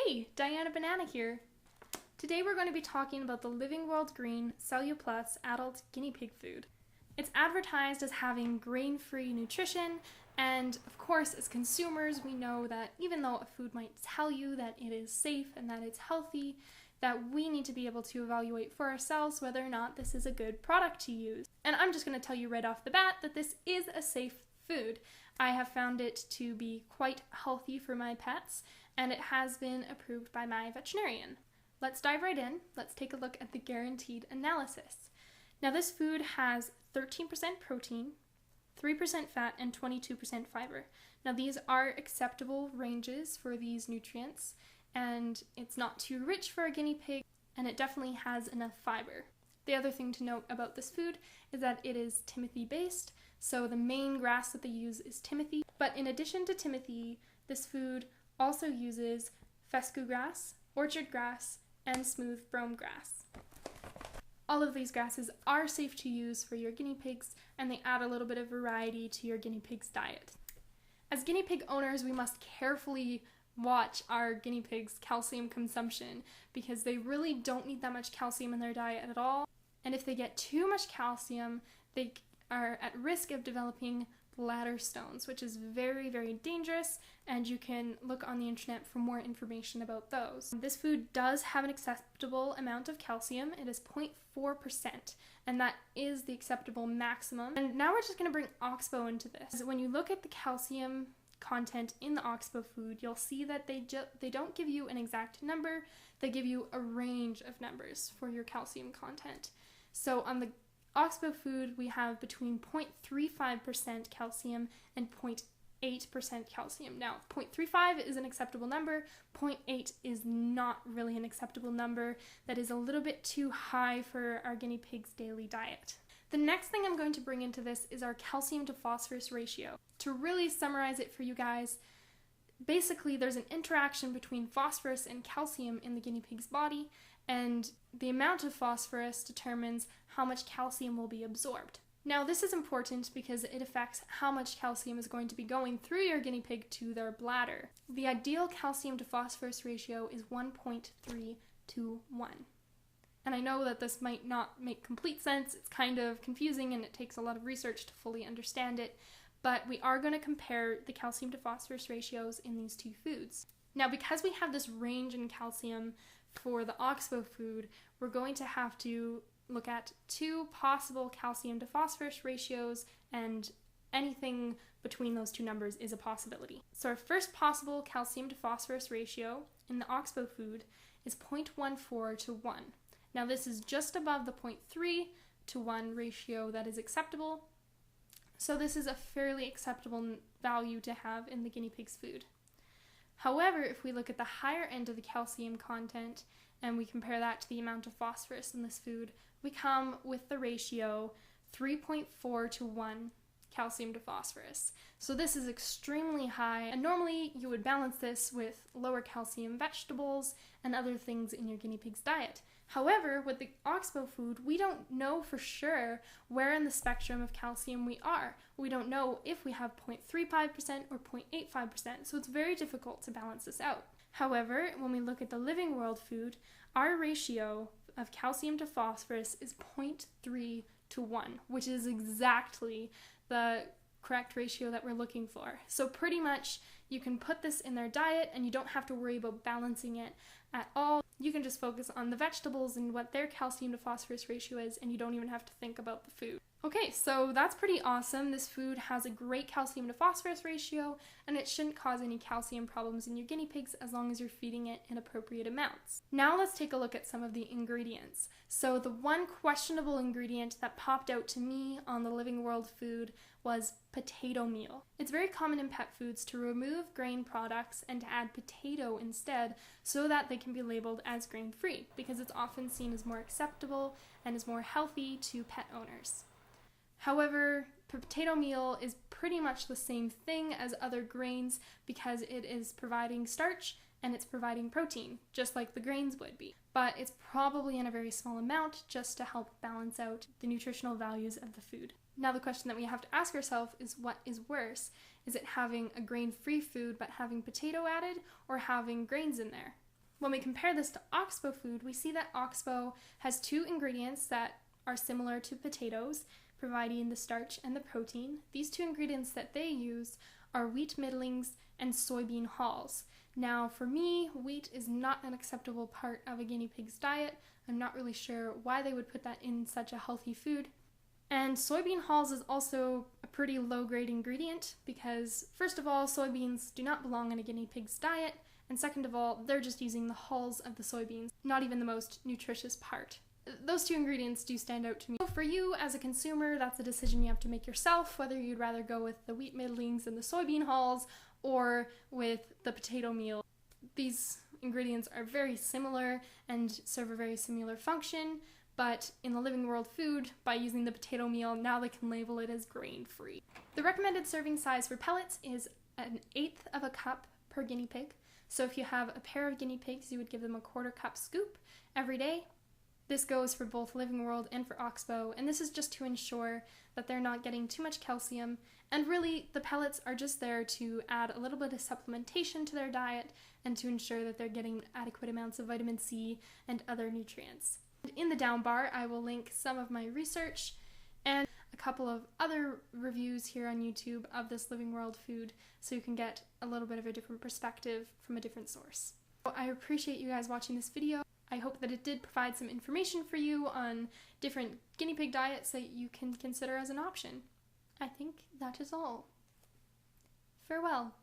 Hey, DianaBanana here. Today we're going to be talking about the Living World Green Celluplus adult guinea pig food. It's advertised as having grain-free nutrition, and of course as consumers we know that even though a food might tell you that it is safe and that it's healthy, that we need to be able to evaluate for ourselves whether or not this is a good product to use. And I'm just going to tell you right off the bat that this is a safe food. I have found it to be quite healthy for my pets, and it has been approved by my veterinarian. Let's dive right in. Let's take a look at the guaranteed analysis. Now this food has 13% protein, 3% fat, and 22% fiber. Now these are acceptable ranges for these nutrients, and it's not too rich for a guinea pig, and it definitely has enough fiber. The other thing to note about this food is that it is Timothy based, so the main grass that they use is Timothy. But in addition to Timothy, this food also uses fescue grass, orchard grass, and smooth brome grass. All of these grasses are safe to use for your guinea pigs, and they add a little bit of variety to your guinea pig's diet. As guinea pig owners, we must carefully watch our guinea pigs' calcium consumption because they really don't need that much calcium in their diet at all. And if they get too much calcium, they are at risk of developing bladder stones, which is very, very dangerous, and you can look on the internet for more information about those. This food does have an acceptable amount of calcium. It is 0.4%, and that is the acceptable maximum. And now we're just going to bring Oxbow into this. When you look at the calcium content in the Oxbow food, you'll see that they don't give you an exact number, they give you a range of numbers for your calcium content. So on the Oxbow food, we have between 0.35% calcium and 0.8% calcium. Now, 0.35 is an acceptable number, 0.8 is not really an acceptable number. That is a little bit too high for our guinea pig's daily diet. The next thing I'm going to bring into this is our calcium to phosphorus ratio. To really summarize it for you guys, basically there's an interaction between phosphorus and calcium in the guinea pig's body, and the amount of phosphorus determines how much calcium will be absorbed. Now this is important because it affects how much calcium is going to be going through your guinea pig to their bladder. The ideal calcium to phosphorus ratio is 1.3 to 1. And I know that this might not make complete sense, it's kind of confusing and it takes a lot of research to fully understand it, but we are going to compare the calcium to phosphorus ratios in these two foods. Now because we have this range in calcium for the Oxbow food, we're going to have to look at two possible calcium to phosphorus ratios, and anything between those two numbers is a possibility. So our first possible calcium to phosphorus ratio in the Oxbow food is 0.14 to 1. Now this is just above the 0.3 to 1 ratio that is acceptable, so this is a fairly acceptable value to have in the guinea pig's food. However, if we look at the higher end of the calcium content and we compare that to the amount of phosphorus in this food, we come with the ratio 3.4 to 1 calcium to phosphorus. So this is extremely high, and normally you would balance this with lower calcium vegetables and other things in your guinea pig's diet. However, with the Oxbow food, we don't know for sure where in the spectrum of calcium we are. We don't know if we have 0.35% or 0.85%, so it's very difficult to balance this out. However, when we look at the Living World food, our ratio of calcium to phosphorus is 0.3 to 1, which is exactly the correct ratio that we're looking for. So pretty much you can put this in their diet and you don't have to worry about balancing it at all. You can just focus on the vegetables and what their calcium to phosphorus ratio is, and you don't even have to think about the food. Okay, so that's pretty awesome. This food has a great calcium to phosphorus ratio, and it shouldn't cause any calcium problems in your guinea pigs as long as you're feeding it in appropriate amounts. Now let's take a look at some of the ingredients. So the one questionable ingredient that popped out to me on the Living World food was potato meal. It's very common in pet foods to remove grain products and to add potato instead so that they can be labeled as grain-free, because it's often seen as more acceptable and is more healthy to pet owners. However, potato meal is pretty much the same thing as other grains because it is providing starch and it's providing protein, just like the grains would be. But it's probably in a very small amount just to help balance out the nutritional values of the food. Now the question that we have to ask ourselves is, what is worse? Is it having a grain-free food but having potato added, or having grains in there? When we compare this to Oxbow food, we see that Oxbow has two ingredients that are similar to potatoes, providing the starch and the protein. These two ingredients that they use are wheat middlings and soybean hulls. Now, for me, wheat is not an acceptable part of a guinea pig's diet. I'm not really sure why they would put that in such a healthy food. And soybean hulls is also a pretty low-grade ingredient because, first of all, soybeans do not belong in a guinea pig's diet, and second of all, they're just using the hulls of the soybeans, not even the most nutritious part. Those two ingredients do stand out to me. So for you as a consumer, that's a decision you have to make yourself, whether you'd rather go with the wheat middlings and the soybean hulls or with the potato meal. These ingredients are very similar and serve a very similar function, but in the Living World food, by using the potato meal, now they can label it as grain-free. The recommended serving size for pellets is 1/8 of a cup per guinea pig. So if you have a pair of guinea pigs, you would give them a 1/4 cup scoop every day. This goes for both Living World and for Oxbow, and this is just to ensure that they're not getting too much calcium, and really the pellets are just there to add a little bit of supplementation to their diet and to ensure that they're getting adequate amounts of vitamin C and other nutrients. In the down bar, I will link some of my research and a couple of other reviews here on YouTube of this Living World food so you can get a little bit of a different perspective from a different source. I appreciate you guys watching this video. I hope that it did provide some information for you on different guinea pig diets that you can consider as an option. I think that is all. Farewell.